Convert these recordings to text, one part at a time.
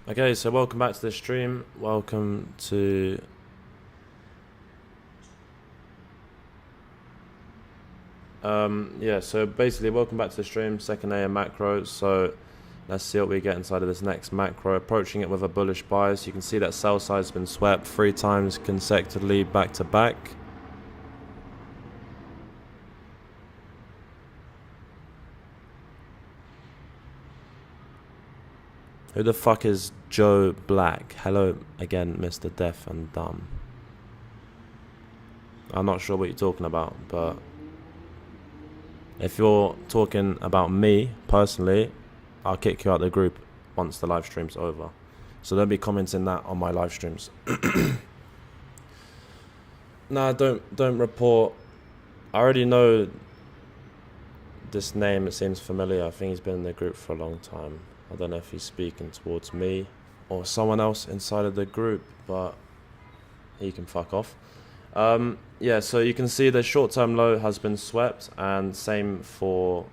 Okay, so welcome back to the stream. Welcome to so basically welcome back to the stream, second AM macro. So let's see what we get inside of this next macro. Approaching it with a bullish bias. You can see that sell side has been swept 3 times consecutively back to back. Who the fuck is Joe Black? Hello again, Mr. Deaf and Dumb. I'm not sure what you're talking about, but if you're talking about me personally, I'll kick you out of the group once the live stream's over. So don't be commenting that on my live streams. Nah, don't report. I already know this name. It seems familiar. I think he's been in the group for a long time. I don't know if he's speaking towards me or someone else inside of the group, but he can fuck off. Yeah, so you can see the short-term low has been swept, and same for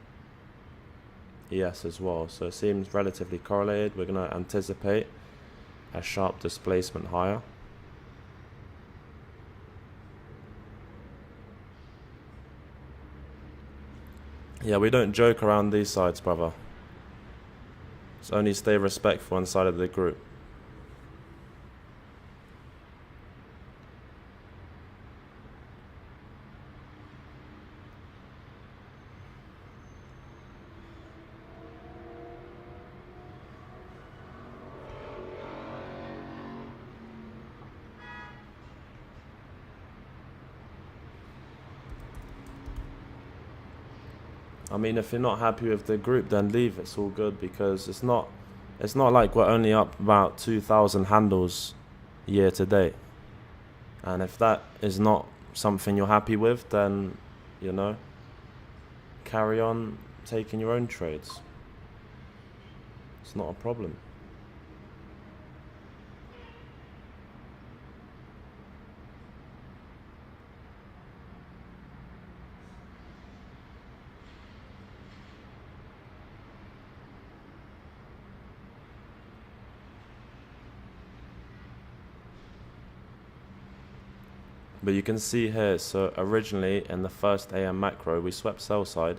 ES as well. So it seems relatively correlated. We're going to anticipate a sharp displacement higher. Yeah, we don't joke around these sides, brother. So only stay respectful inside of the group. I mean, if you're not happy with the group, then leave. It's all good, because it's not like we're only up about 2,000 handles year to date. And if that is not something you're happy with, then, you know, carry on taking your own trades. It's not a problem. But you can see here, so originally in the first AM macro, we swept sell side.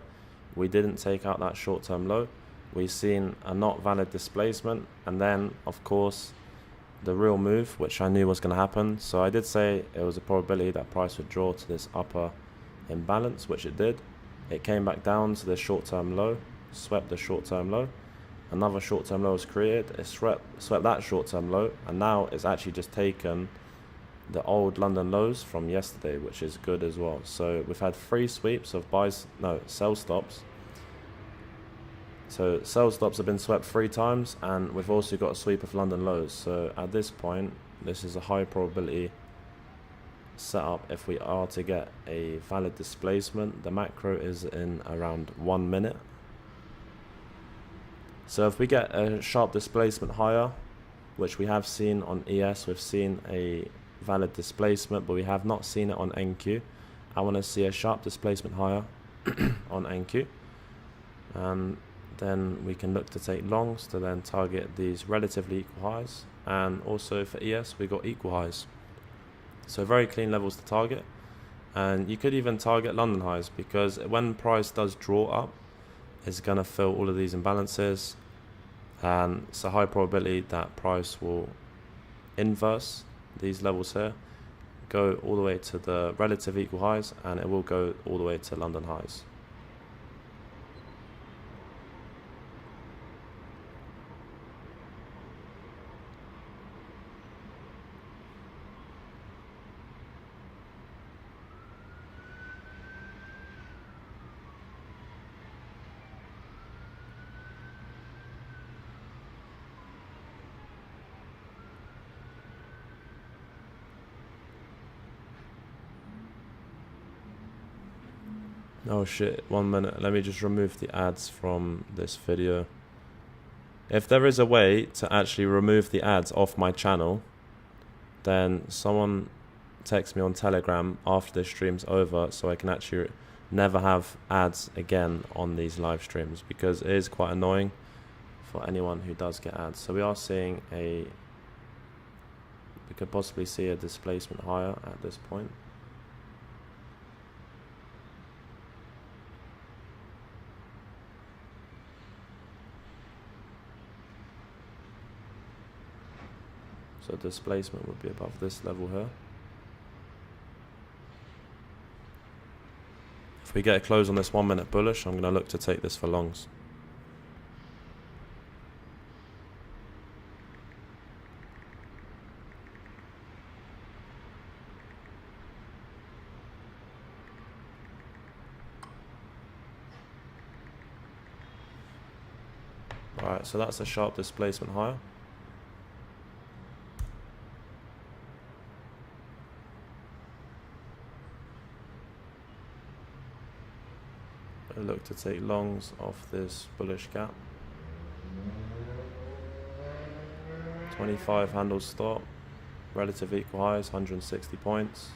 We didn't take out that short-term low. We've seen a not valid displacement. And then, of course, the real move, which I knew was going to happen. So I did say it was a probability that price would draw to this upper imbalance, which it did. It came back down to the short-term low, swept the short-term low. Another short-term low was created. It swept that short-term low. And now it's actually just taken the old London lows from yesterday, which is good as well. So we've had 3 sweeps of sell stops. So sell stops have been swept 3 times, and we've also got a sweep of London lows. So at this point, this is a high probability setup. If we are to get a valid displacement, the macro is in around 1 minute. So if we get a sharp displacement higher, which we have seen on ES, we've seen a valid displacement, but we have not seen it on NQ. I want to see a sharp displacement higher on NQ, and then we can look to take longs to then target these relatively equal highs. And also for ES, we got equal highs, so very clean levels to target. And you could even target London highs, because when price does draw up, it's going to fill all of these imbalances, and it's a high probability that price will inverse these levels here, go all the way to the relative equal highs, and it will go all the way to London highs. Oh shit, 1 minute. Let me just remove the ads from this video. If there is a way to actually remove the ads off my channel, then someone text me on Telegram after the stream's over, so I can actually never have ads again on these live streams, because it is quite annoying for anyone who does get ads. So we are seeing we could possibly see a displacement higher at this point. So displacement would be above this level here. If we get a close on this 1 minute bullish, I'm going to look to take this for longs. Alright, so that's a sharp displacement higher. I look to take longs off this bullish gap. 25 handle stop, relative equal highs, 160 points.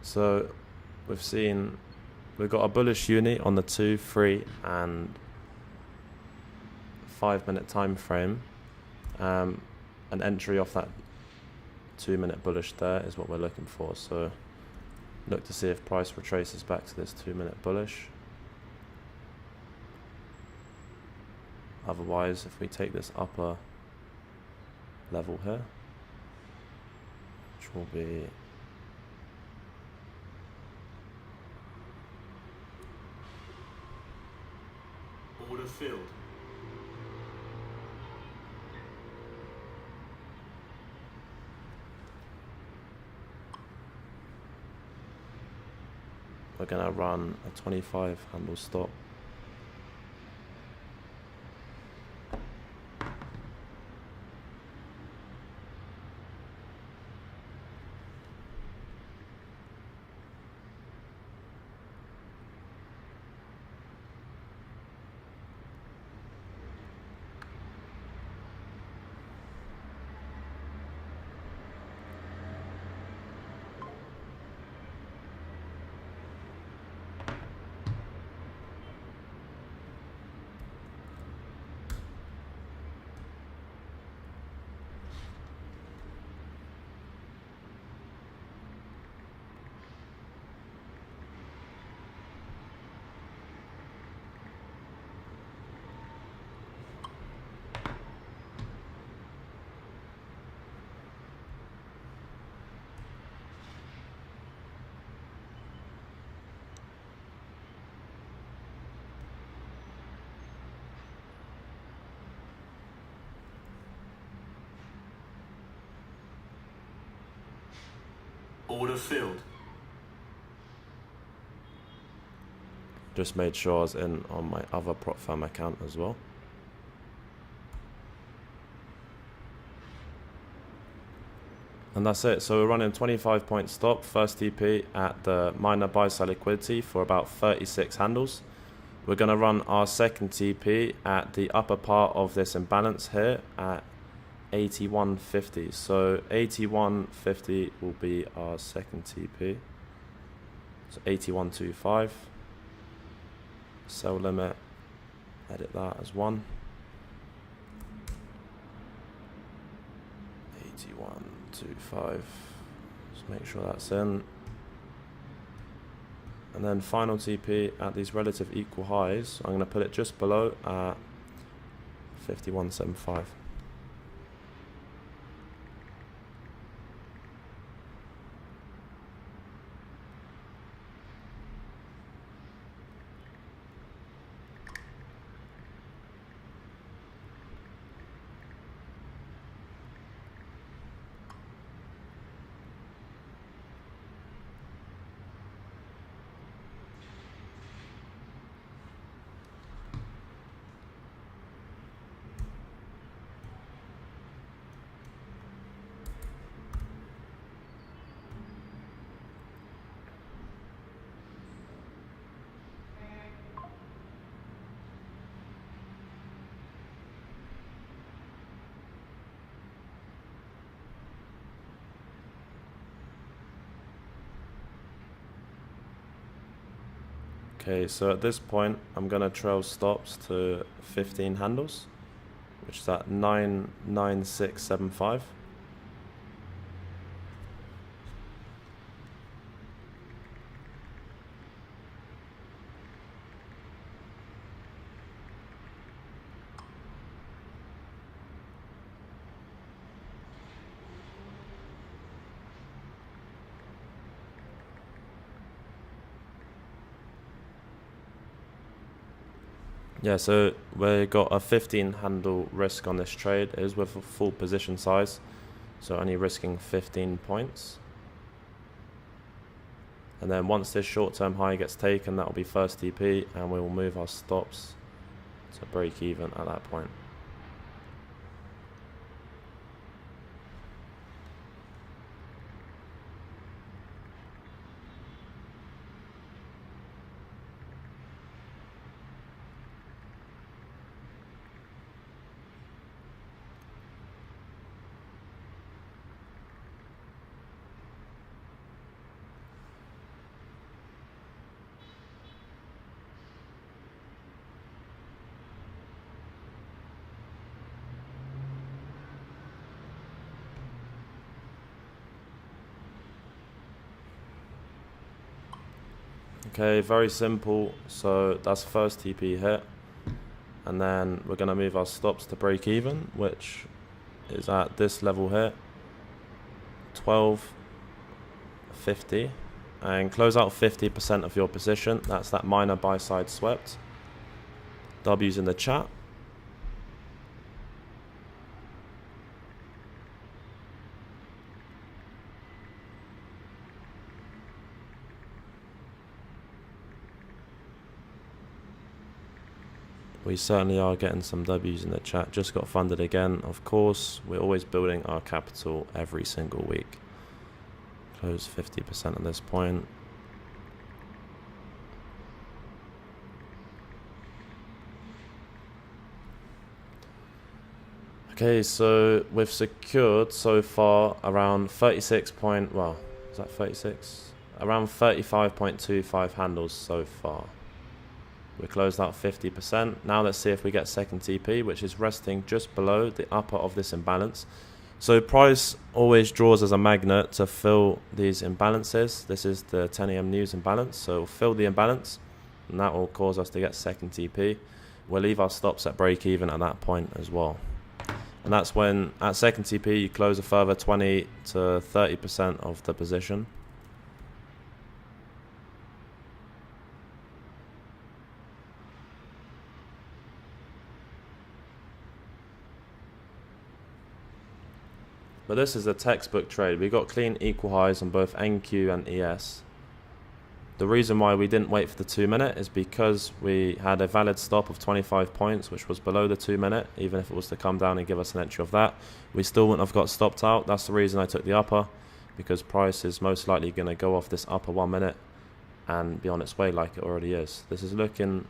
So we've got a bullish uni on the 2, 3 and 5 minute time frame. An entry off that 2 minute bullish there is what we're looking for. So look to see if price retraces back to this 2 minute bullish. Otherwise, if we take this upper level here, which will be order filled. we're going to run a 25 handle stop. Order filled. Just made sure I was in on my other prop firm account as well. And that's it. So we're running 25 point stop, first TP at the minor buy side liquidity for about 36 handles. We're going to run our second TP at the upper part of this imbalance here at 81.50. So 81.50 will be our second TP. So 81.25. Sell limit, edit that as 1. 81.25. Just make sure that's in. And then final TP at these relative equal highs. I'm going to put it just below at 51.75. Okay, so at this point, I'm gonna trail stops to 15 handles, which is at 99675. Yeah, so we got a 15 handle risk on this trade. It is with a full position size, so only risking 15 points. And then once this short-term high gets taken, that will be first TP, and we will move our stops to break even at that point. Okay, very simple. So that's first TP hit, and then we're gonna move our stops to break even, which is at this level here, 12.50, and close out 50% of your position. That's that minor buy side swept. W's in the chat. We certainly are getting some W's in the chat. Just got funded again. Of course, we're always building our capital every single week. Close 50% at this point. Okay, so we've secured so far around 36 point, well, is that 36? Around 35.25 handles so far. We closed out 50%. Now let's see if we get second TP, which is resting just below the upper of this imbalance. So price always draws as a magnet to fill these imbalances. This is the 10 AM news imbalance. So we'll fill the imbalance, and that will cause us to get second TP. We'll leave our stops at break even at that point as well. And that's when at second TP you close a further 20 to 30% of the position. But this is a textbook trade. We got clean equal highs on both NQ and ES. The reason why we didn't wait for the 2 minute is because we had a valid stop of 25 points, which was below the 2 minute. Even if it was to come down and give us an entry of that, we still wouldn't have got stopped out. That's the reason I took the upper, because price is most likely going to go off this upper 1 minute and be on its way like it already is. This is looking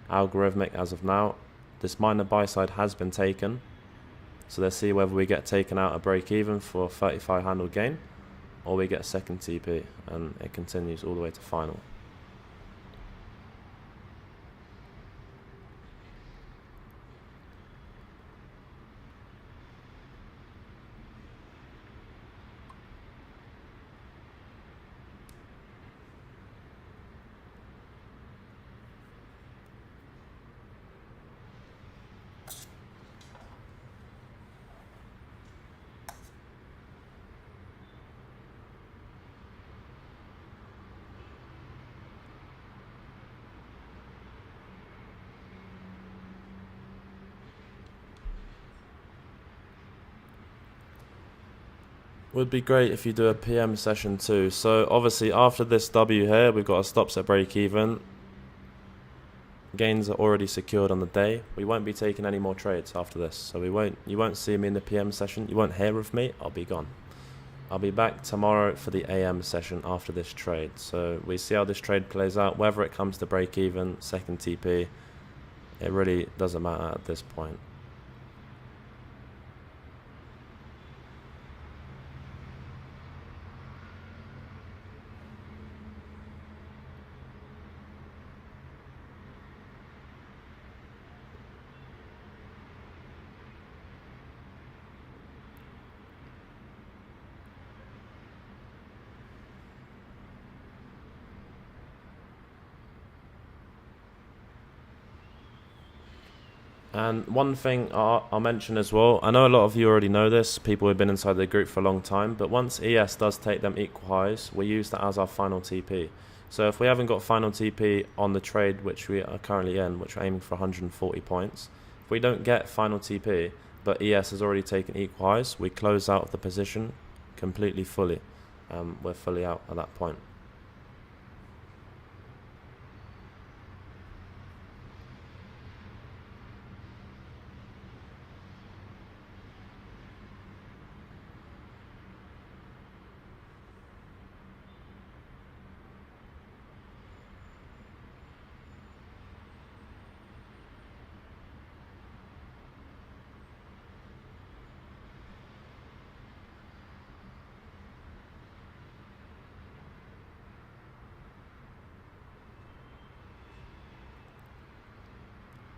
algorithmic as of now. This minor buy side has been taken. So let's see whether we get taken out at break even for 35 handle gain, or we get a second TP and it continues all the way to final. Would be great if you do a PM session too. So obviously after this W here, we've got our stops at break even. Gains are already secured on the day. We won't be taking any more trades after this. So you won't see me in the PM session. You won't hear of me. I'll be gone. I'll be back tomorrow for the AM session after this trade. So we see how this trade plays out. Whether it comes to break even, second TP, it really doesn't matter at this point. And one thing I'll mention as well, I know a lot of you already know this, people who've been inside the group for a long time, but once ES does take them equal highs, we use that as our final TP. So if we haven't got final TP on the trade which we are currently in, which we're aiming for 140 points, if we don't get final TP, but ES has already taken equal highs, we close out of the position completely fully. We're fully out at that point.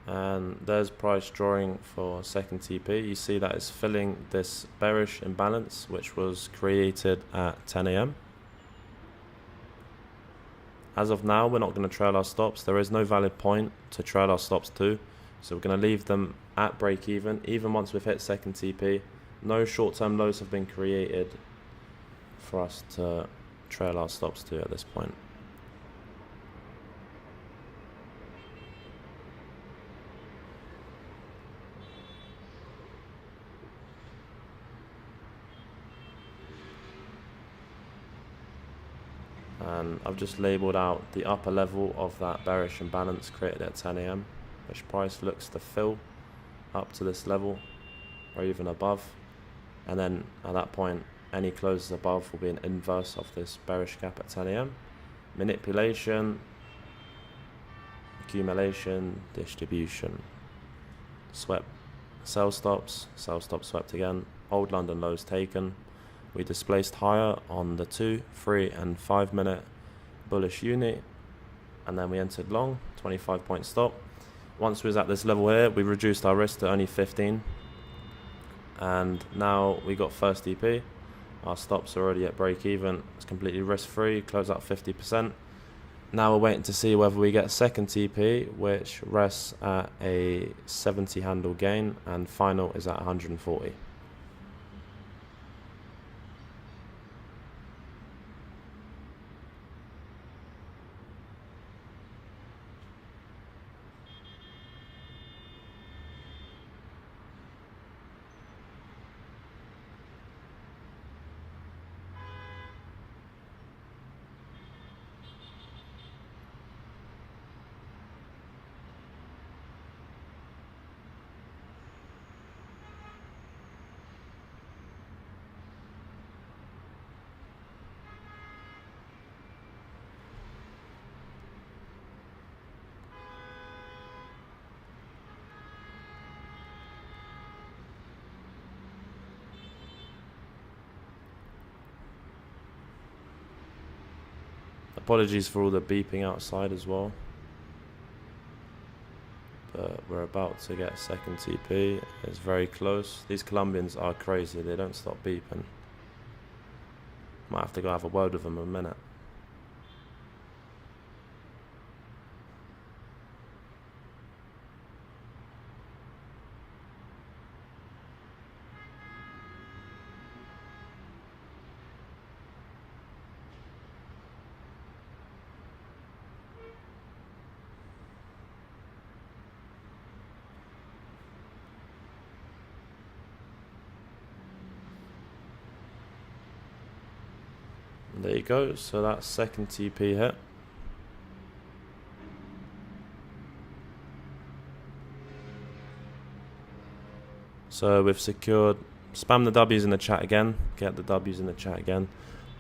And there's price drawing for second TP. You see that it's filling this bearish imbalance which was created at 10 AM. As of now, we're not going to trail our stops. There is no valid point to trail our stops to, so we're going to leave them at break even once we've hit second TP. No short-term lows have been created for us to trail our stops to at this point. And I've just labelled out the upper level of that bearish imbalance created at 10 AM, which price looks to fill up to this level or even above, and then at that point any closes above will be an inverse of this bearish gap at 10 AM. Manipulation, accumulation, distribution, swept, sell stops swept again, old London lows taken. We displaced higher on the 2, 3 and 5 minute bullish uni, and then we entered long, 25 point stop. Once we was at this level here, we reduced our risk to only 15, and now we got first DP. Our stops are already at break even, it's completely risk free, close out 50%. Now we're waiting to see whether we get second TP, which rests at a 70 handle gain, and final is at 140. Apologies for all the beeping outside as well, but we're about to get second TP. It's very close. These Colombians are crazy, they don't stop beeping. Might have to go have a word with them in a minute. There you go, so that's second TP hit. So we've secured, spam the W's in the chat again, get the W's in the chat again.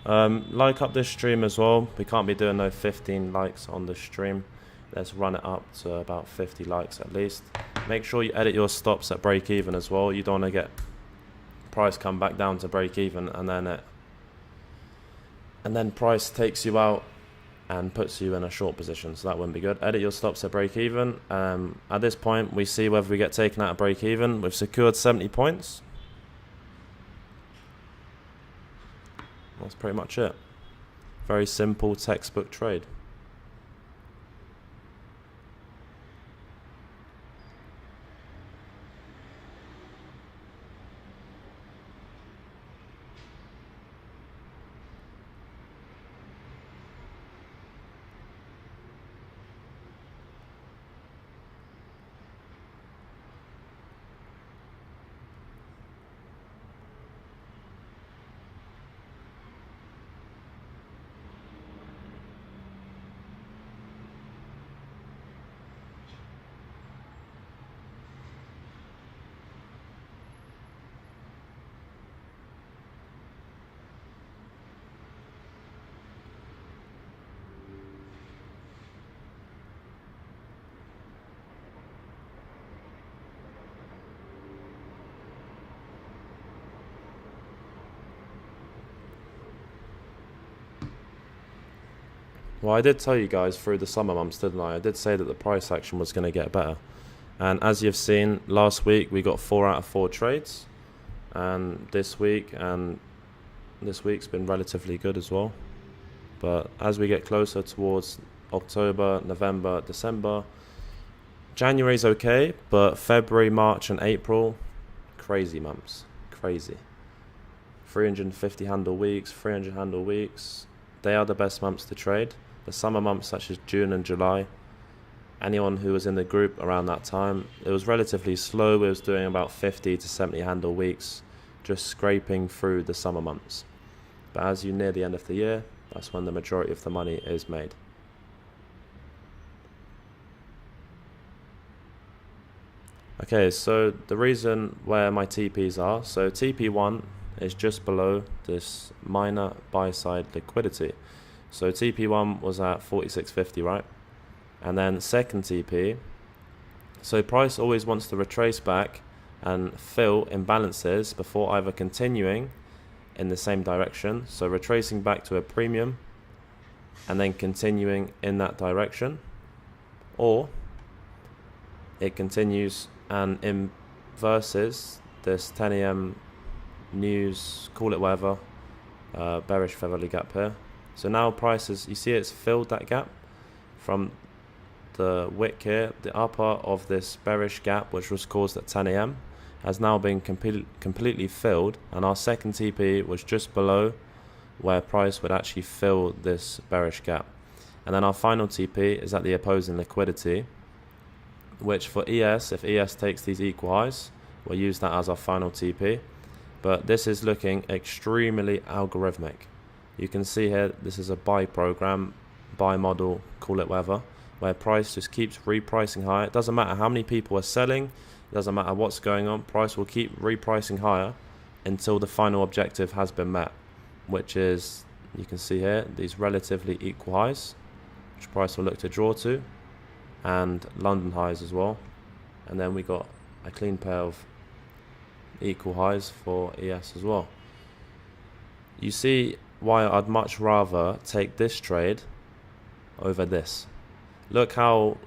Like up this stream as well, we can't be doing no 15 likes on the stream. Let's run it up to about 50 likes at least. Make sure you edit your stops at break even as well. You don't want to get price come back down to break even and then price takes you out and puts you in a short position, so that wouldn't be good. Edit your stops at break even. At this point we see whether we get taken out at break even. We've secured 70 points. That's pretty much it. Very simple textbook trade. Well, I did tell you guys through the summer months, didn't I? I did say that the price action was going to get better. And as you've seen, last week we got 4 out of 4 trades. And this week's been relatively good as well. But as we get closer towards October, November, December, January's okay, but February, March and April, crazy months. Crazy. 350 handle weeks, 300 handle weeks. They are the best months to trade. The summer months such as June and July, anyone who was in the group around that time, it was relatively slow. We was doing about 50 to 70 handle weeks, just scraping through the summer months. But as you near the end of the year, that's when the majority of the money is made. Okay, so the reason where my TPs are, so TP1 is just below this minor buy side liquidity. So TP1 was at 46.50, right? And then second TP, so price always wants to retrace back and fill imbalances before either continuing in the same direction, so retracing back to a premium and then continuing in that direction, or it continues and inverses this 10 a.m. news, call it whatever, bearish featherly gap here. So now prices, you see it's filled that gap from the wick here. The upper of this bearish gap, which was caused at 10 a.m. has now been completely filled, and our second TP was just below where price would actually fill this bearish gap. And then our final TP is at the opposing liquidity, which for ES, if ES takes these equal highs, we'll use that as our final TP. But this is looking extremely algorithmic. You can see here, this is a buy program, buy model, call it whatever, where price just keeps repricing higher. It doesn't matter how many people are selling, it doesn't matter what's going on, price will keep repricing higher until the final objective has been met, which is, you can see here, these relatively equal highs, which price will look to draw to, and London highs as well. And then we got a clean pair of equal highs for ES as well. You see why I'd much rather take this trade over this. Look how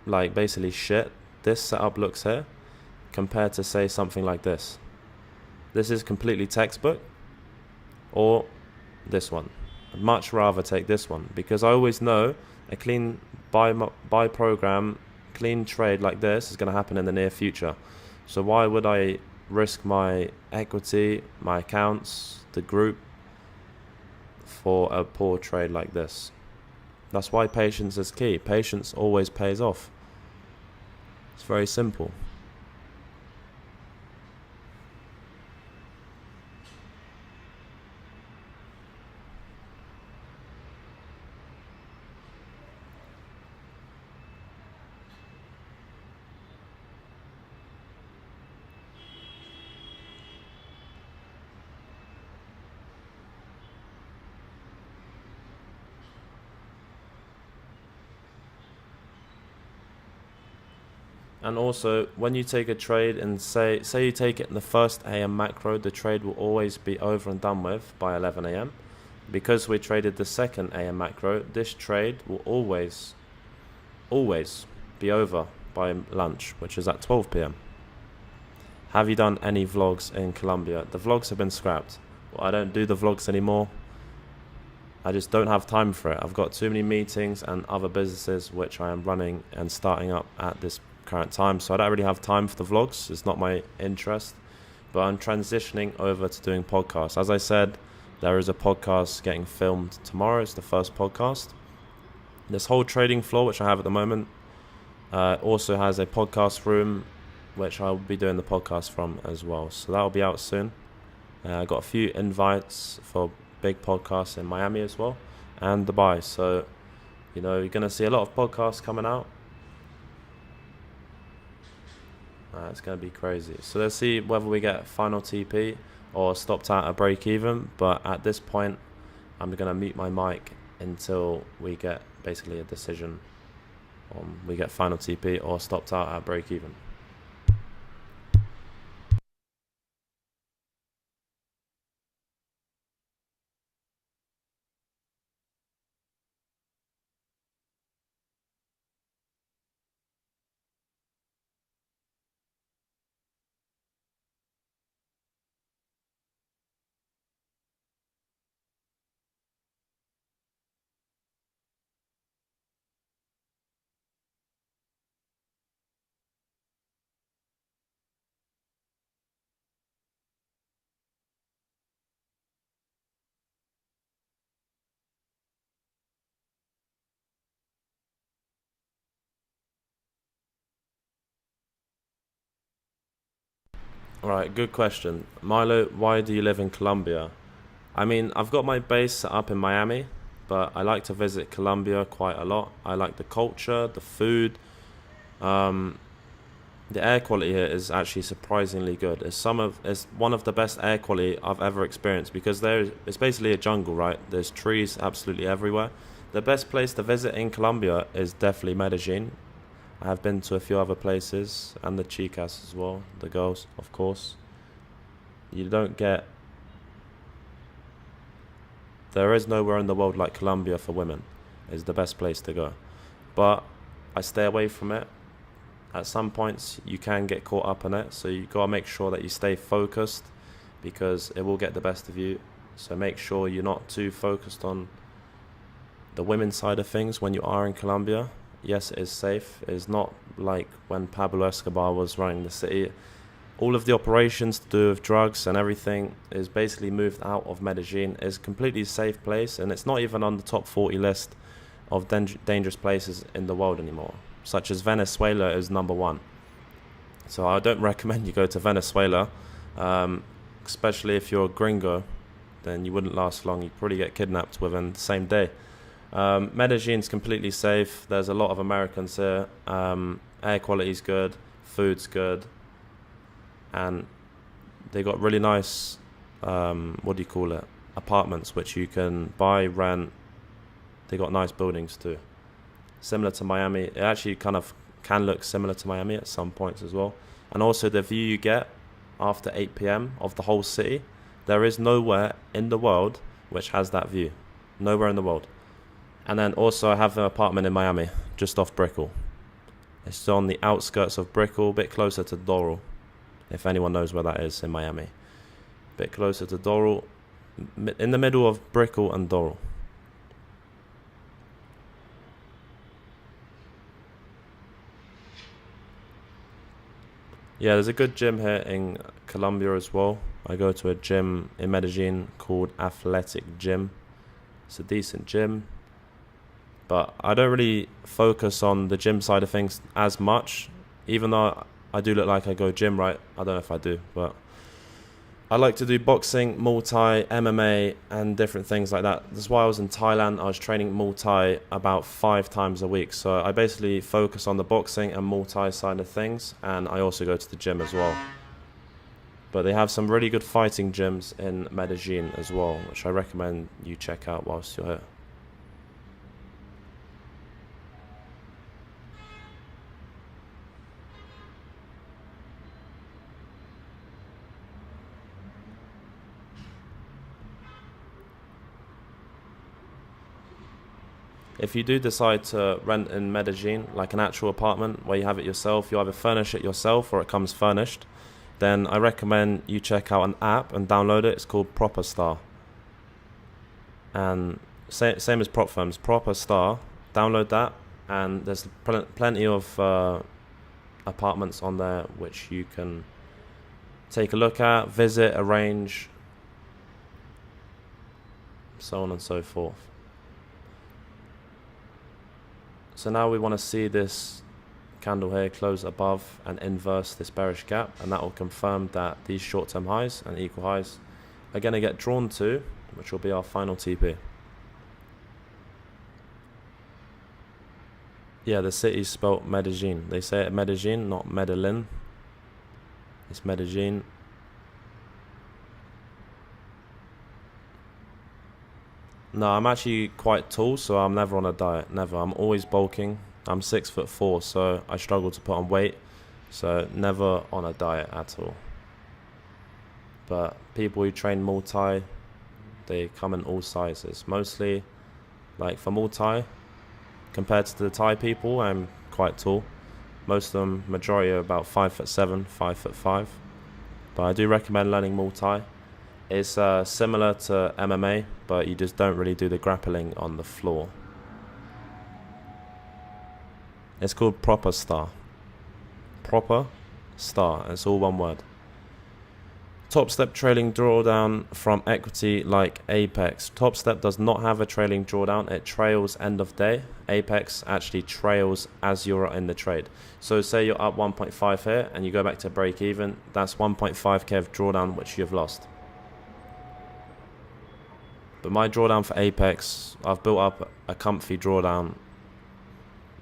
basically shit this setup looks here compared to say something like this. This is completely textbook, or this one. I'd much rather take this one because I always know a clean buy program, clean trade like this is going to happen in the near future. So why would I risk my equity, my accounts, the group for a poor trade like this? That's why patience is key. Patience always pays off. It's very simple. And also, when you take a trade and say you take it in the first AM macro, the trade will always be over and done with by 11 AM. Because we traded the second AM macro, this trade will always be over by lunch, which is at 12 PM. Have you done any vlogs in Colombia? The vlogs have been scrapped. Well, I don't do the vlogs anymore. I just don't have time for it. I've got too many meetings and other businesses which I am running and starting up at this current time, so I don't really have time for the vlogs. It's not my interest, but I'm transitioning over to doing podcasts. As I said, there is a podcast getting filmed tomorrow. It's the first podcast. This whole trading floor which I have at the moment also has a podcast room which I'll be doing the podcast from as well, so that will be out soon. I got a few invites for big podcasts in Miami as well and Dubai, so you're going to see a lot of podcasts coming out. It's going to be crazy. So let's see whether we get final TP or stopped out at break even. But at this point, I'm going to mute my mic until we get basically a decision on we get final TP or stopped out at break even. Right, good question. Milo, why do you live in Colombia? I mean, I've got my base set up in Miami, but I like to visit Colombia quite a lot. I like the culture, the food. Um, the air quality here is actually surprisingly good. It's one of the best air quality I've ever experienced because it's basically a jungle, right? There's trees absolutely everywhere. The best place to visit in Colombia is definitely Medellin. I have been to a few other places and the chicas as well, the girls, of course. You don't get There is nowhere in the world like Colombia for women. It's the best place to go. But I stay away from it. At some points, you can get caught up in it. So you got to make sure that you stay focused because it will get the best of you. So make sure you're not too focused on the women's side of things when you are in Colombia. Yes, it is safe. It's not like when Pablo Escobar was running the city. All of the operations to do with drugs and everything is basically moved out of Medellin. It's a completely safe place, and it's not even on the top 40 list of dangerous places in the world anymore, such as Venezuela is number one. So I don't recommend you go to Venezuela, especially if you're a gringo, then you wouldn't last long. You'd probably get kidnapped within the same day. Medellin's completely safe. There's a lot of Americans here. Air quality's good, food's good, and they got really nice, apartments which you can buy, rent. They got nice buildings too. Similar to Miami. It actually kind of can look similar to Miami at some points as well. And also the view you get after 8 p.m. of the whole city. There is nowhere in the world which has that view. Nowhere in the world. And then also I have an apartment in Miami, just off Brickell. It's on the outskirts of Brickell, a bit closer to Doral, if anyone knows where that is in Miami. A bit closer to Doral, in the middle of Brickell and Doral. Yeah, there's a good gym here in Colombia as well. I go to a gym in Medellin called Athletic Gym. It's a decent gym, but I don't really focus on the gym side of things as much, even though I do look like I go gym, right? I don't know if I do, but I like to do boxing, Muay Thai, MMA, and different things like that. That's why I was in Thailand. I was training Muay Thai about 5 times a week. So I basically focus on the boxing and Muay Thai side of things, and I also go to the gym as well. But they have some really good fighting gyms in Medellin as well, which I recommend you check out whilst you're here. If you do decide to rent in Medellin, like an actual apartment where you have it yourself, you either furnish it yourself or it comes furnished, then I recommend you check out an app and download it. It's called Proper Star. And same as Prop Firms, Proper Star. Download that, and there's plenty of apartments on there which you can take a look at, visit, arrange, so on and so forth. So now we want to see this candle here close above and inverse this bearish gap, and that will confirm that these short-term highs and equal highs are going to get drawn to, which will be our final TP. Yeah, the city's spelt Medellin. They say it Medellin, not Medellin. It's Medellin. No, I'm actually quite tall, so I'm never on a diet. Never. I'm always bulking. I'm 6'4", so I struggle to put on weight. So never on a diet at all. But people who train Muay Thai, they come in all sizes. Mostly, like for Muay Thai, compared to the Thai people, I'm quite tall. Most of them, majority are about 5'7", 5'5". But I do recommend learning Muay Thai. It's similar to MMA, but you just don't really do the grappling on the floor. It's called Proper Star. Proper Star. It's all one word. Top step trailing drawdown from equity like Apex. Top step does not have a trailing drawdown. It trails end of day. Apex actually trails as you're in the trade. So say you're up 1.5 here and you go back to break even. That's 1.5k of drawdown which you've lost. But my drawdown for Apex, I've built up a comfy drawdown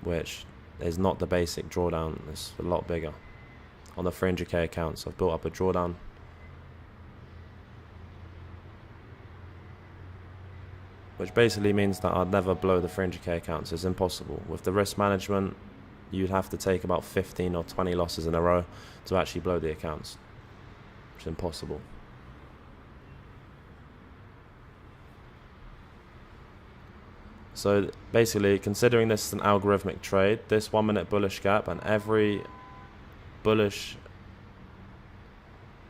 which is not the basic drawdown. It's a lot bigger. On the 300k accounts, I've built up a drawdown which basically means that I'd never blow the 300k accounts. It's impossible. With the risk management, you'd have to take about 15 or 20 losses in a row to actually blow the accounts. It's impossible. So basically, considering this is an algorithmic trade, this 1 minute bullish gap and every bullish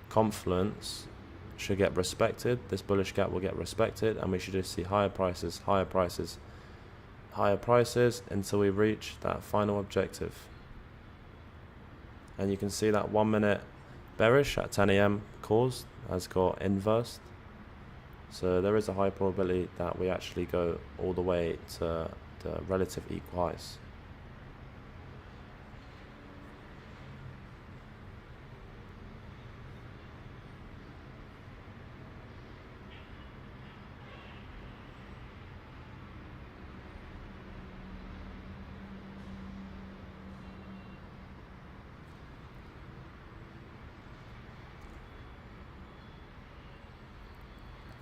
confluence should get respected. This bullish gap will get respected and we should just see higher prices, higher prices, higher prices until we reach that final objective. And you can see that 1 minute bearish at 10 AM cause has got inversed. So there is a high probability that we actually go all the way to the relative equal highs.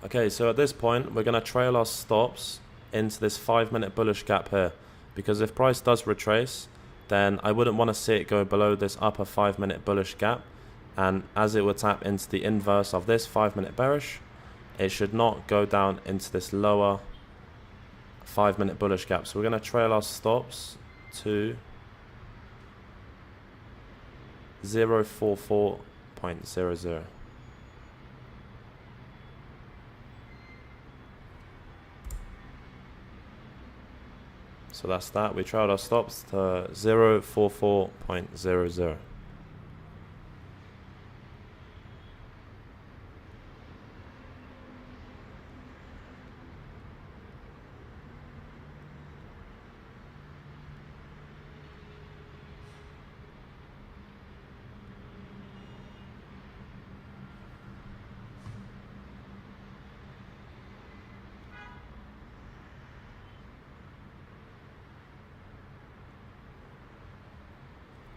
Okay, so at this point, we're going to trail our stops into this 5 minute bullish gap here. Because if price does retrace, then I wouldn't want to see it go below this upper 5 minute bullish gap. And as it would tap into the inverse of this 5 minute bearish, it should not go down into this lower 5 minute bullish gap. So we're going to trail our stops to 044.00. So that's that. We trailed our stops to 044.00.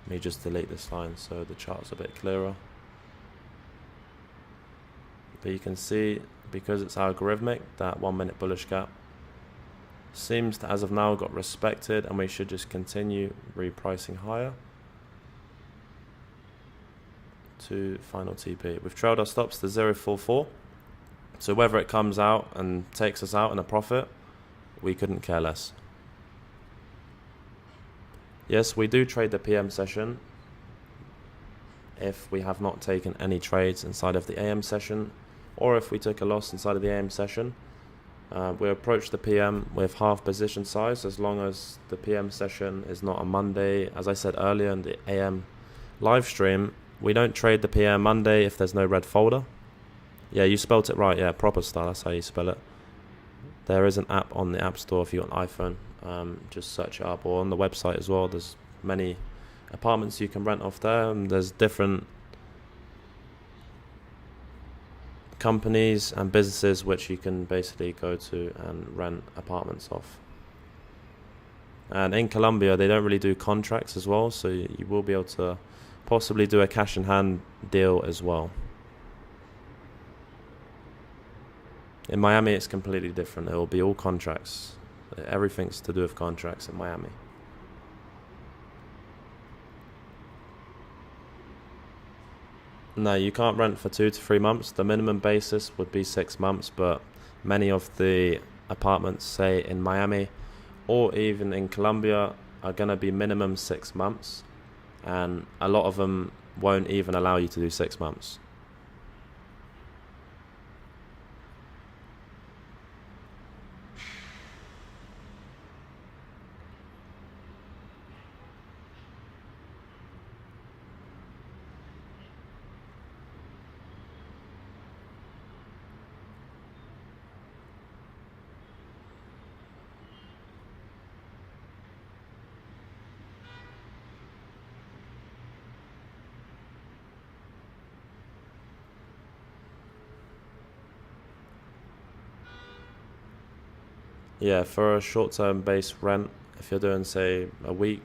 Let me just delete this line so the chart's a bit clearer. But you can see, because it's algorithmic, that 1 minute bullish gap seems to, as of now, got respected, and we should just continue repricing higher to final TP. We've trailed our stops to 044, so whether it comes out and takes us out in a profit, we couldn't care less. Yes, we do trade the PM session if we have not taken any trades inside of the AM session, or if we took a loss inside of the AM session. We approach the PM with half position size as long as the PM session is not a Monday. As I said earlier in the AM live stream, we don't trade the PM Monday if there's no red folder. Yeah, you spelt it right. Yeah, proper style, that's how you spell it. There is an app on the App Store if you're on iPhone. Just search it up, or on the website as well. There's many apartments you can rent off there, and there's different companies and businesses which you can basically go to and rent apartments off. And in Colombia they don't really do contracts as well, so you will be able to possibly do a cash in hand deal as well. In Miami it's completely different. It will be all contracts. Everything's to do with contracts in Miami. No, you can't rent for 2 to 3 months. The minimum basis would be 6 months, but many of the apartments, say in Miami or even in Colombia, are going to be minimum 6 months, and a lot of them won't even allow you to do 6 months. Yeah, for a short-term base rent, if you're doing say a week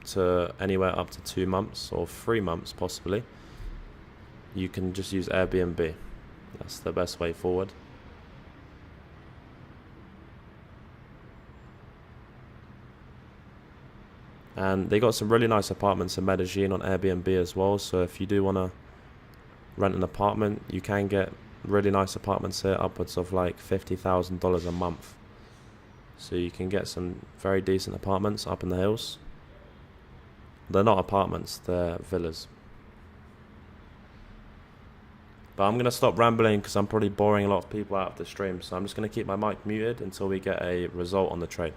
to anywhere up to 2 months or 3 months possibly, you can just use Airbnb. That's the best way forward. And they got some really nice apartments in Medellin on Airbnb as well. So if you do want to rent an apartment, you can get really nice apartments here, upwards of like $50,000 a month. So you can get some very decent apartments up in the hills. They're not apartments, they're villas. But I'm going to stop rambling because I'm probably boring a lot of people out of the stream. So I'm just going to keep my mic muted until we get a result on the trade.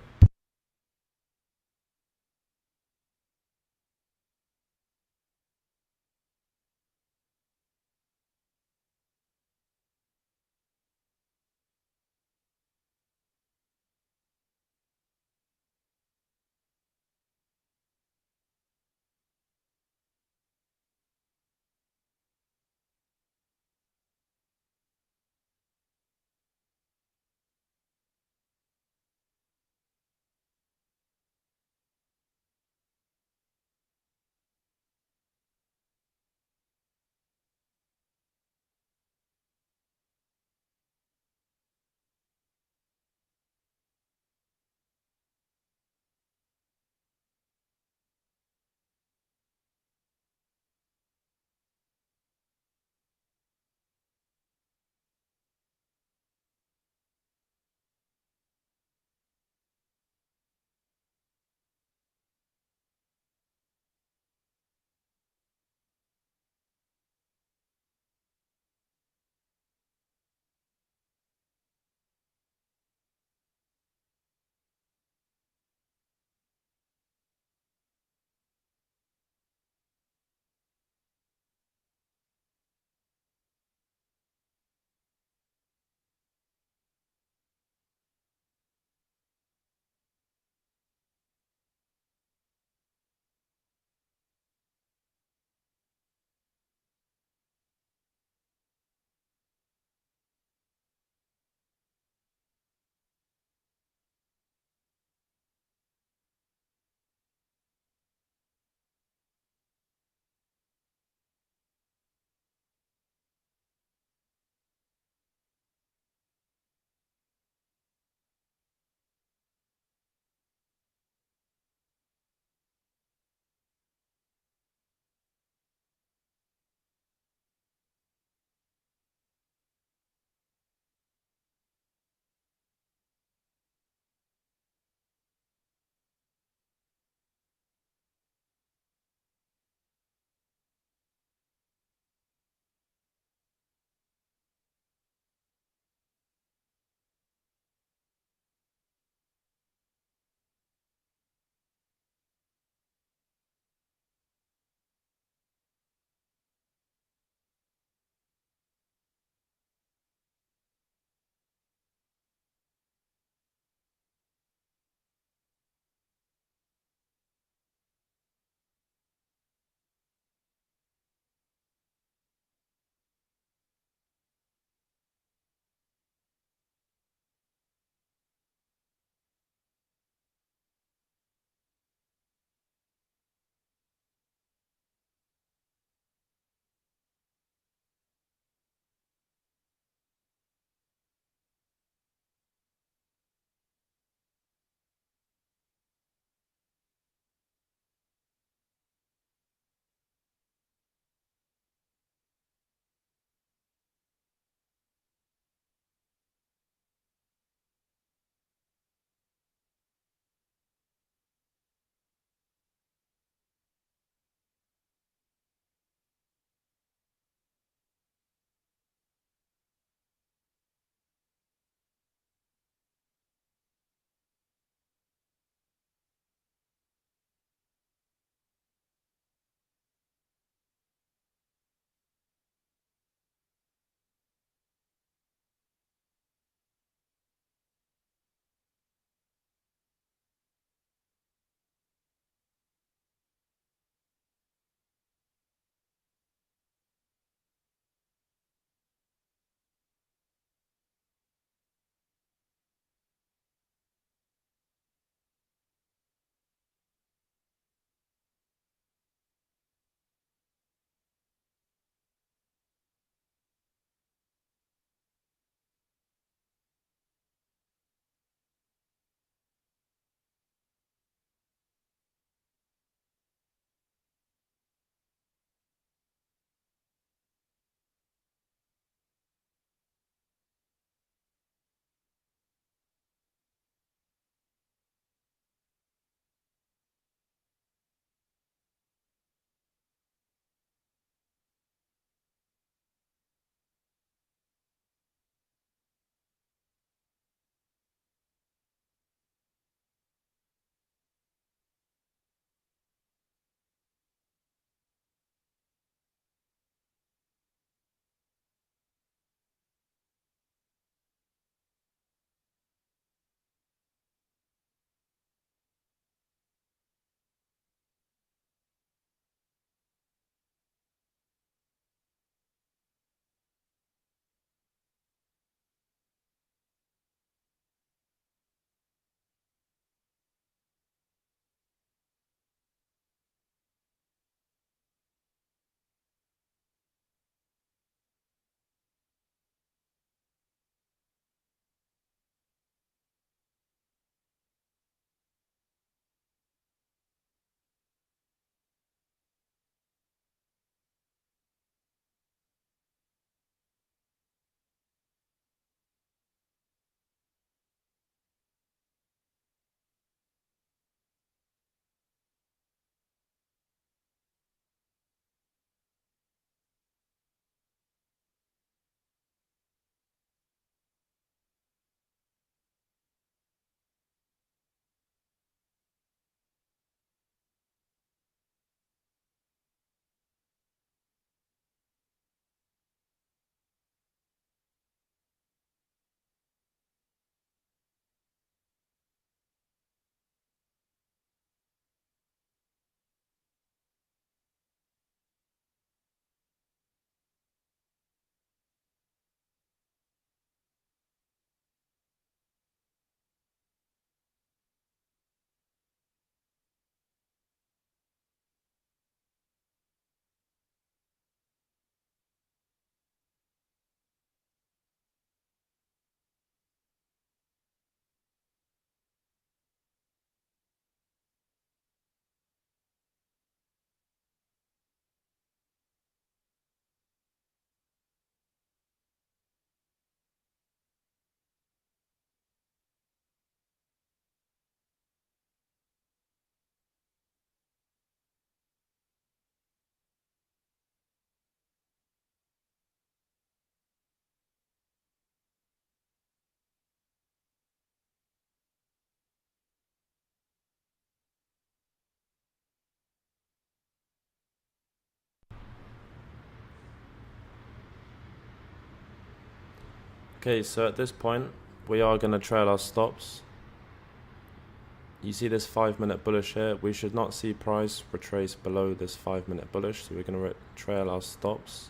Okay, so at this point, we are going to trail our stops. You see this 5-minute bullish here. We should not see price retrace below this 5-minute bullish, so we're going to trail our stops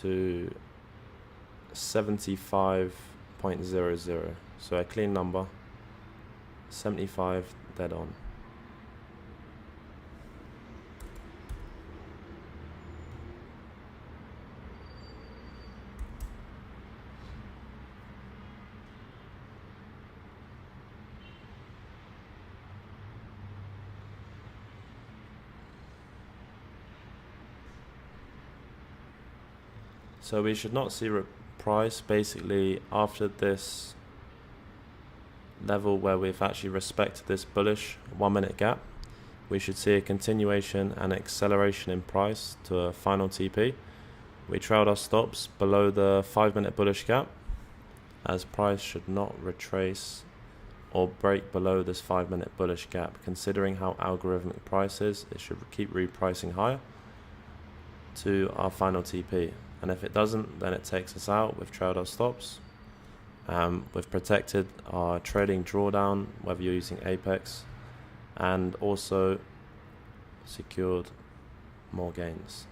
to 75.00. So a clean number, 75 dead on. So we should not see price basically after this level where we've actually respected this bullish 1-minute gap. We should see a continuation and acceleration in price to a final TP. We trailed our stops below the 5-minute bullish gap, as price should not retrace or break below this 5-minute bullish gap. Considering how algorithmic price is, it should keep repricing higher to our final TP. And if it doesn't, then it takes us out. We've trailed our stops. We've protected our trading drawdown, whether you're using Apex, and also secured more gains.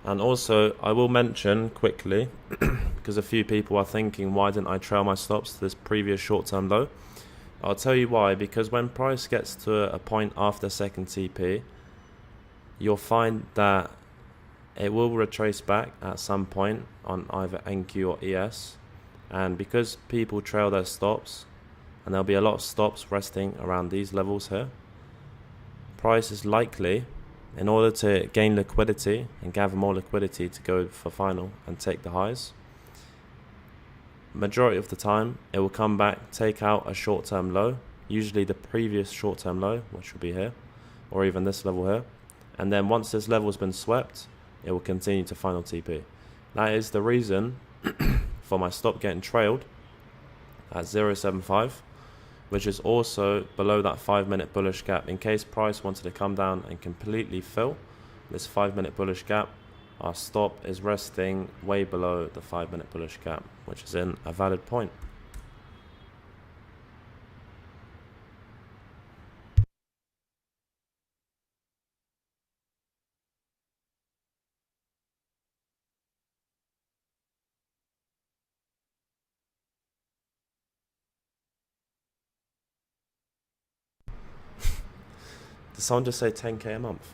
And also, I will mention quickly, because a few people are thinking, why didn't I trail my stops to this previous short-term low? I'll tell you why. Because when price gets to a point after second TP, you'll find that it will retrace back at some point on either NQ or ES. And because people trail their stops, and there'll be a lot of stops resting around these levels here, price is likely, in order to gain liquidity and gather more liquidity to go for final and take the highs, majority of the time it will come back, take out a short-term low, usually the previous short-term low, which will be here, or even this level here, and then once this level has been swept, it will continue to final TP. That is the reason for my stop getting trailed at 0.75, which is also below that 5-minute bullish gap. In case price wanted to come down and completely fill this 5-minute bullish gap, our stop is resting way below the 5-minute bullish gap, which is in a valid point. Did someone just say 10k a month?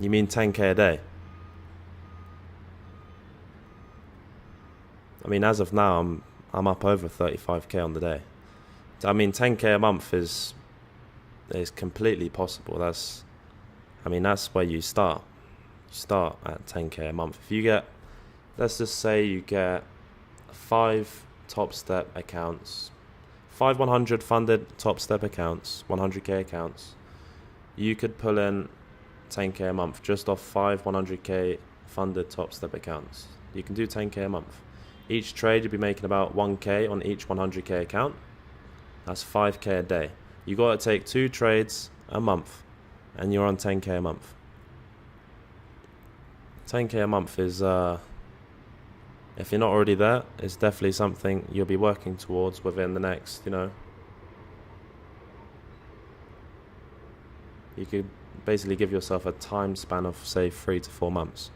You mean 10k a day? I mean, as of now, I'm up over 35k on the day. I mean, 10k a month is completely possible. That's where you start. You start at 10k a month. If you get, let's just say you get 5 top step accounts, 5 100 funded top step accounts, 100k accounts, you could pull in 10k a month just off 5 100k funded top step accounts. You can do 10k a month. Each trade you'll be making about 1k on each 100k account. That's 5k a day. You got to take 2 trades a month and you're on 10k a month. 10k a month is, if you're not already there, it's definitely something you'll be working towards within the next, you could basically give yourself a time span of, say, 3 to 4 months.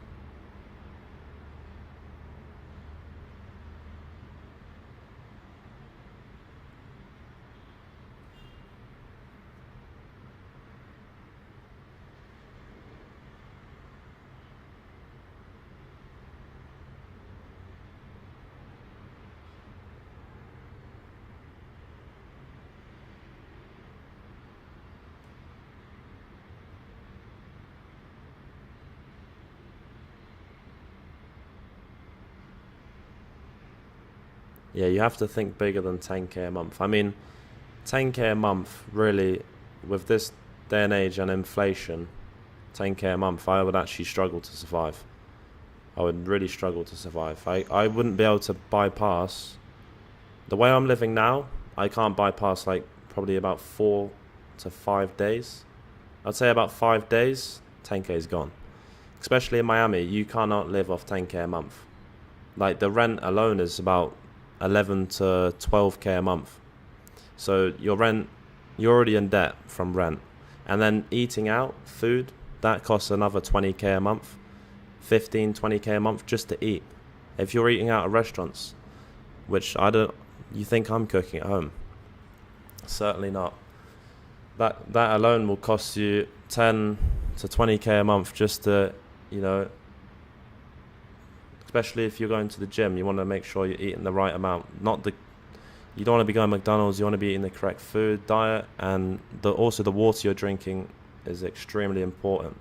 Yeah, you have to think bigger than 10k a month. I mean, 10k a month, really, with this day and age and inflation, 10k a month, I would actually struggle to survive. I would really struggle to survive. I wouldn't be able to bypass. The way I'm living now, I can't bypass like probably about 4 to 5 days. I'd say about 5 days, 10k is gone. Especially in Miami, you cannot live off 10k a month. Like the rent alone is about 11 to 12k a month. So your rent, you're already in debt from rent. And then eating out, food, that costs another 20k a month. 15, 20k a month just to eat. If you're eating out at restaurants, which you think I'm cooking at home? Certainly not. That alone will cost you 10 to 20k a month just to, especially if you're going to the gym, you want to make sure you're eating the right amount. You don't want to be going to McDonald's, you want to be eating the correct food, diet, and also the water you're drinking is extremely important.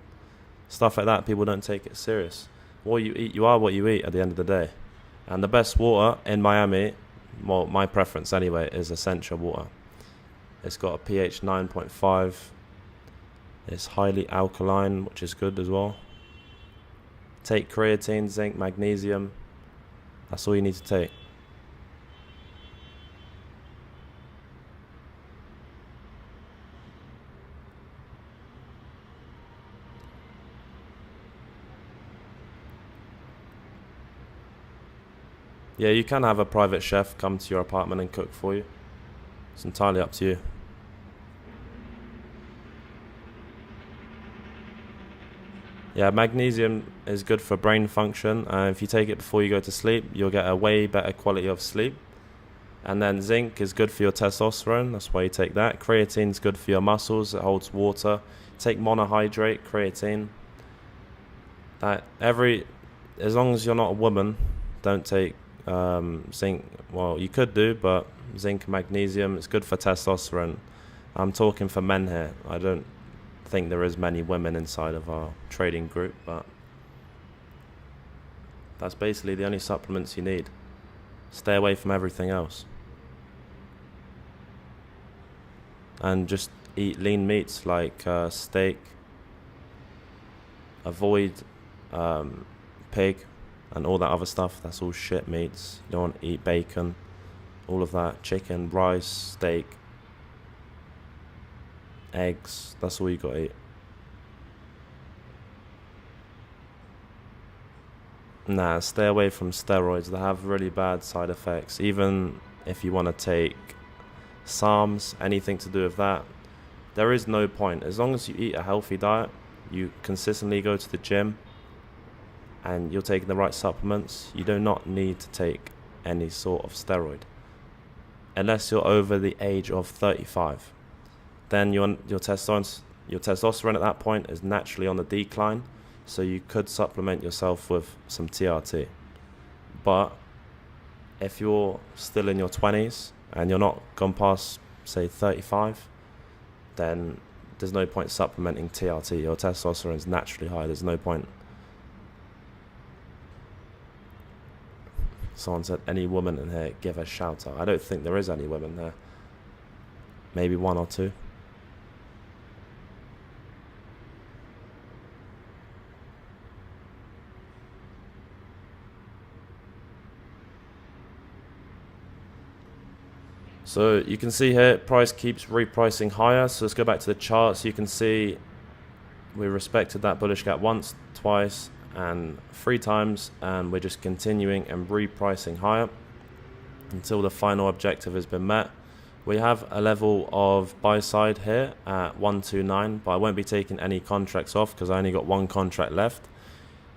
Stuff like that, people don't take it serious. What you eat, you are what you eat at the end of the day. And the best water in Miami, well, my preference anyway, is Essentia water. It's got a pH 9.5. It's highly alkaline, which is good as well. Take creatine, zinc, magnesium. That's all you need to take. Yeah, you can have a private chef come to your apartment and cook for you. It's entirely up to you. Yeah, magnesium is good for brain function. If you take it before you go to sleep, you'll get a way better quality of sleep. And then zinc is good for your testosterone. That's why you take that. Creatine is good for your muscles. It holds water. Take monohydrate creatine. As long as you're not a woman, don't take zinc. Well, you could do, but zinc and magnesium, it's good for testosterone. I'm talking for men here. I don't think there is many women inside of our trading group, but that's basically the only supplements you need. Stay away from everything else. And just eat lean meats like steak. Avoid pig and all that other stuff. That's all shit meats. You don't want to eat bacon, all of that. Chicken, rice, steak, eggs. That's all you got to eat. Nah, stay away from steroids. They have really bad side effects. Even if you want to take SARMs, anything to do with that, there is no point. As long as you eat a healthy diet, you consistently go to the gym, and you're taking the right supplements, you do not need to take any sort of steroid. Unless you're over the age of 35. Then your testosterone at that point is naturally on the decline, so you could supplement yourself with some TRT. But if you're still in your 20s and you're not gone past, say, 35, then there's no point supplementing TRT. Your testosterone is naturally high. There's no point. Someone said, any woman in here, give a shout out. I don't think there is any women there. Maybe one or two. So you can see here, price keeps repricing higher. So let's go back to the charts. You can see we respected that bullish gap once, twice, and 3 times, and we're just continuing and repricing higher until the final objective has been met. We have a level of buy side here at 129, but I won't be taking any contracts off because I only got 1 contract left.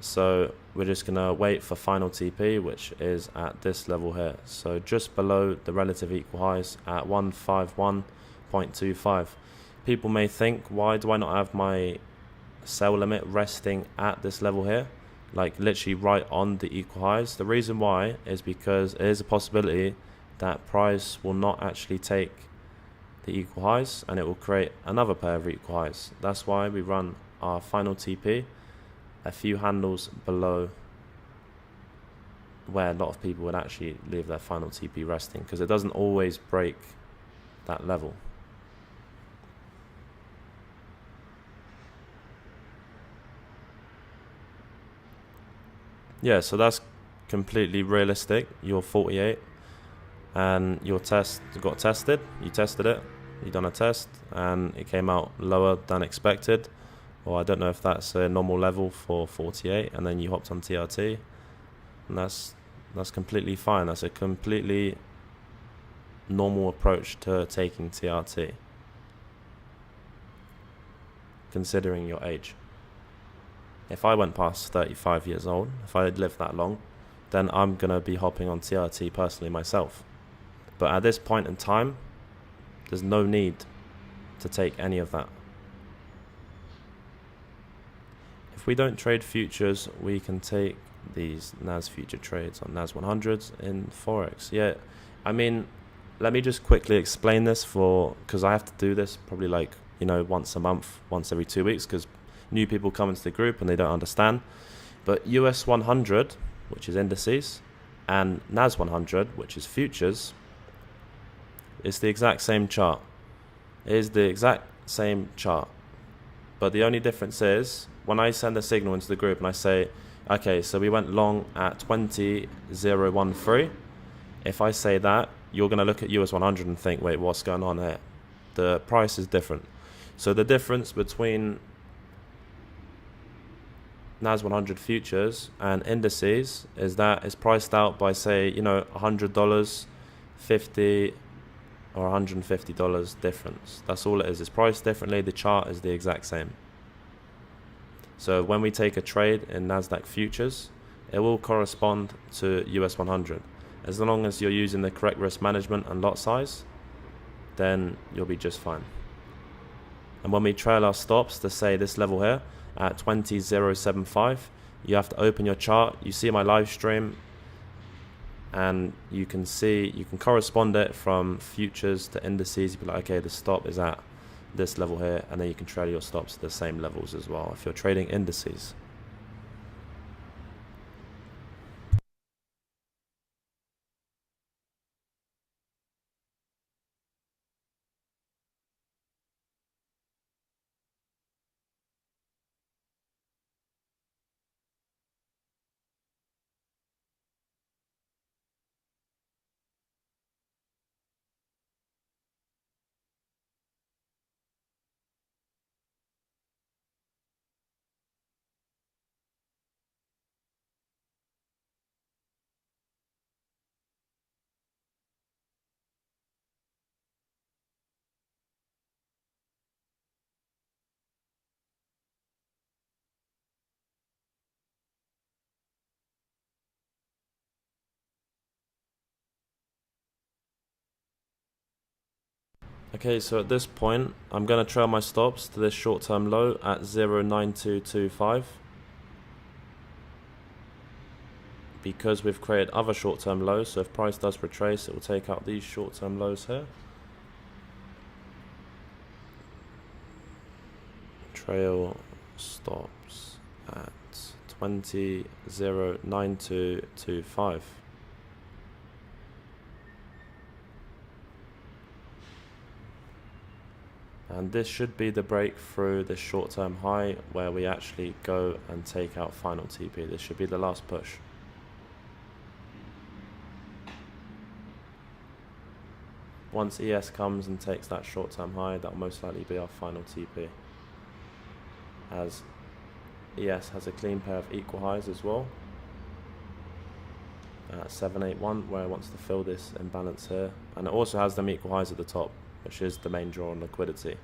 So we're just going to wait for final TP, which is at this level here. So just below the relative equal highs at 151.25. People may think, why do I not have my sell limit resting at this level here? Like literally right on the equal highs. The reason why is because it is a possibility that price will not actually take the equal highs and it will create another pair of equal highs. That's why we run our final TP a few handles below where a lot of people would actually leave their final TP resting, because it doesn't always break that level. Yeah, so that's completely realistic. You're 48 and your test got tested. You tested it, you done a test, and it came out lower than expected. Or I don't know if that's a normal level for 48, and then you hopped on TRT, and that's completely fine. That's a completely normal approach to taking TRT, considering your age. If I went past 35 years old, if I had lived that long, then I'm going to be hopping on TRT personally myself. But at this point in time, there's no need to take any of that. If we don't trade futures, we can take these NAS future trades on NAS 100s in Forex. Yeah, I mean, let me just quickly explain this because I have to do this probably once a month, once every 2 weeks, because new people come into the group and they don't understand. But US 100, which is indices, and NAS 100, which is futures, it's the exact same chart. It is the exact same chart. But the only difference is, when I send a signal into the group and I say, okay, so we went long at 20.013, if I say that, you're going to look at US 100 and think, wait, what's going on here? The price is different. So the difference between NAS 100 futures and indices is that it's priced out by, say, $100, 50 or $150 difference. That's all it is. It's priced differently. The chart is the exact same. So when we take a trade in NASDAQ futures, it will correspond to US 100. As long as you're using the correct risk management and lot size, then you'll be just fine. And when we trail our stops to, say, this level here at 20.075, you have to open your chart. You see my live stream, and you can correspond it from futures to indices. You'd be like, okay, the stop is at this level here, and then you can trail your stops to the same levels as well if you're trading indices. Okay, so at this point, I'm going to trail my stops to this short-term low at 0.9225. Because we've created other short-term lows, so if price does retrace, it will take out these short-term lows here. Trail stops at 20.09225. And this should be the break through this short-term high where we actually go and take out final TP. This should be the last push. Once ES comes and takes that short-term high, that will most likely be our final TP. As ES has a clean pair of equal highs as well. At 781, where it wants to fill this imbalance here. And it also has them equal highs at the top, which is the main draw on liquidity.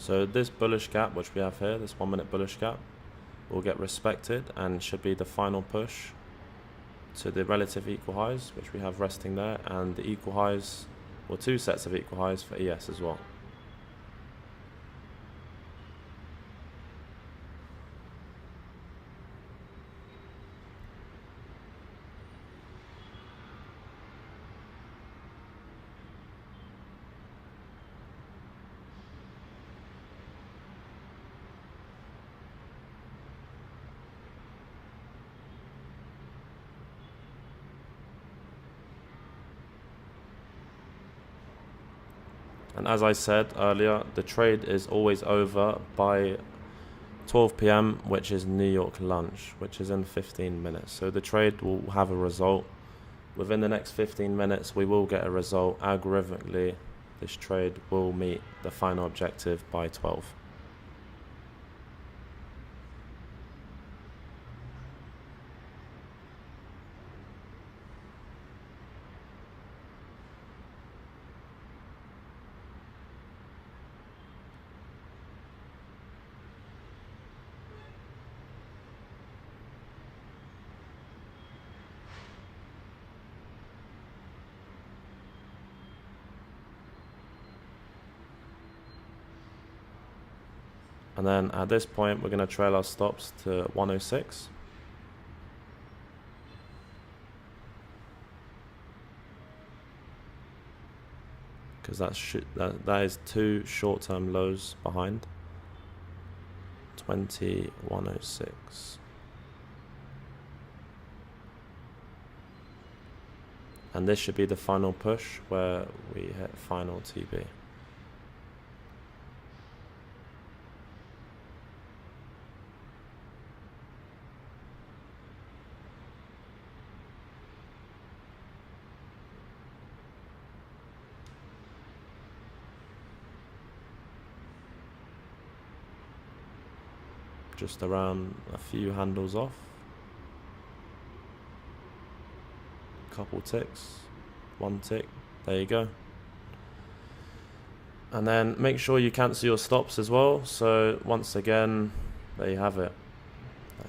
So this bullish gap, which we have here, this 1 minute bullish gap, will get respected and should be the final push to the relative equal highs, which we have resting there, and the equal highs, or 2 sets of equal highs for ES as well. And as I said earlier, the trade is always over by 12 p.m., which is New York lunch, which is in 15 minutes. So the trade will have a result. Within the next 15 minutes, we will get a result. Algorithmically, this trade will meet the final objective by 12. And then at this point, we're going to trail our stops to 106. Because that is 2 short-term lows behind. 2106. And this should be the final push where we hit final TB. Just around a few handles off. Couple ticks. 1 tick. There you go. And then make sure you cancel your stops as well. So once again, there you have it.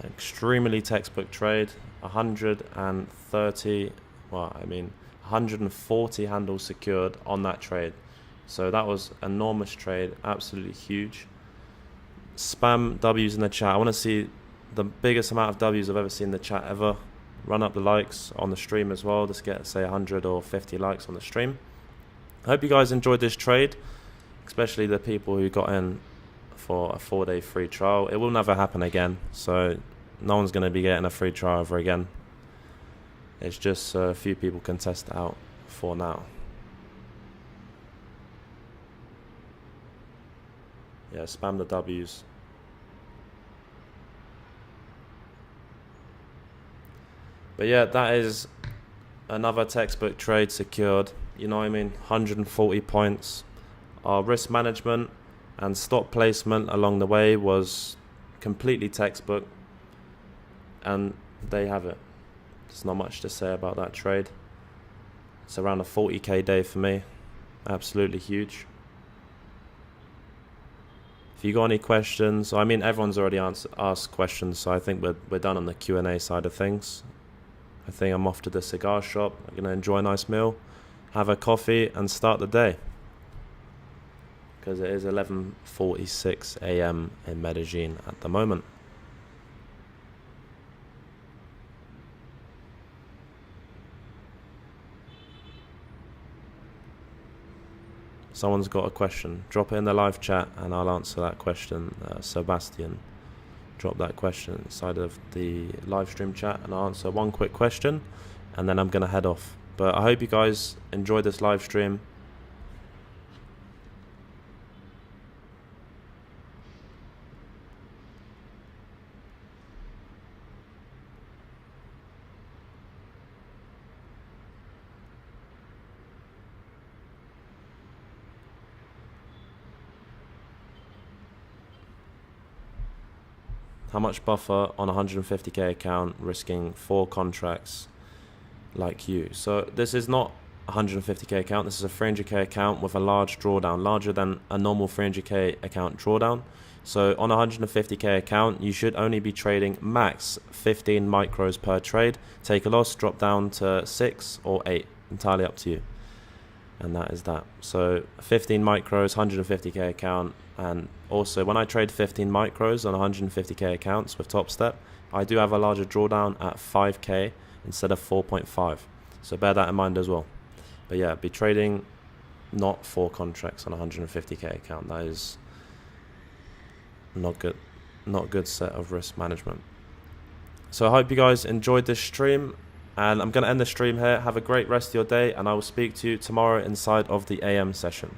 Extremely textbook trade. 140 handles secured on that trade. So that was enormous trade. Absolutely huge. Spam W's in the chat. I want to see the biggest amount of W's I've ever seen in the chat ever. Run up the likes on the stream as well. Just get, say, 100 or 50 likes on the stream. I hope you guys enjoyed this trade, especially the people who got in for a 4-day free trial. It will never happen again, so no one's going to be getting a free trial ever again. It's just so a few people can test it out for now. Yeah, spam the W's. But yeah, that is another textbook trade secured. You know what I mean? 140 points. Our risk management and stop placement along the way was completely textbook. And there you have it. There's not much to say about that trade. It's around a 40k day for me. Absolutely huge. If you got any questions, I mean, everyone's already asked questions, so I think we're done on the Q&A side of things. I think I'm off to the cigar shop. I'm going to enjoy a nice meal, have a coffee, and start the day. Because it is 11:46 a.m. in Medellin at the moment. Someone's got a question. Drop it in the live chat and I'll answer that question. Sebastian, drop that question inside of the live stream chat and I'll answer one quick question and then I'm going to head off. But I hope you guys enjoyed this live stream. How much buffer on a 150k account risking 4 contracts like you? So this is not 150k account. This is a 300k account with a large drawdown, larger than a normal 300k account drawdown. So on a 150k account, you should only be trading max 15 micros per trade. Take a loss, drop down to 6 or 8, entirely up to you. And that is that. So 15 micros, 150k account. And also when I trade 15 micros on 150k accounts with Top Step, I do have a larger drawdown at 5k instead of 4.5. So bear that in mind as well. But yeah, be trading not 4 contracts on a 150k account. That is not good set of risk management. So I hope you guys enjoyed this stream, and I'm going to end the stream here. Have a great rest of your day, and I will speak to you tomorrow inside of the AM session.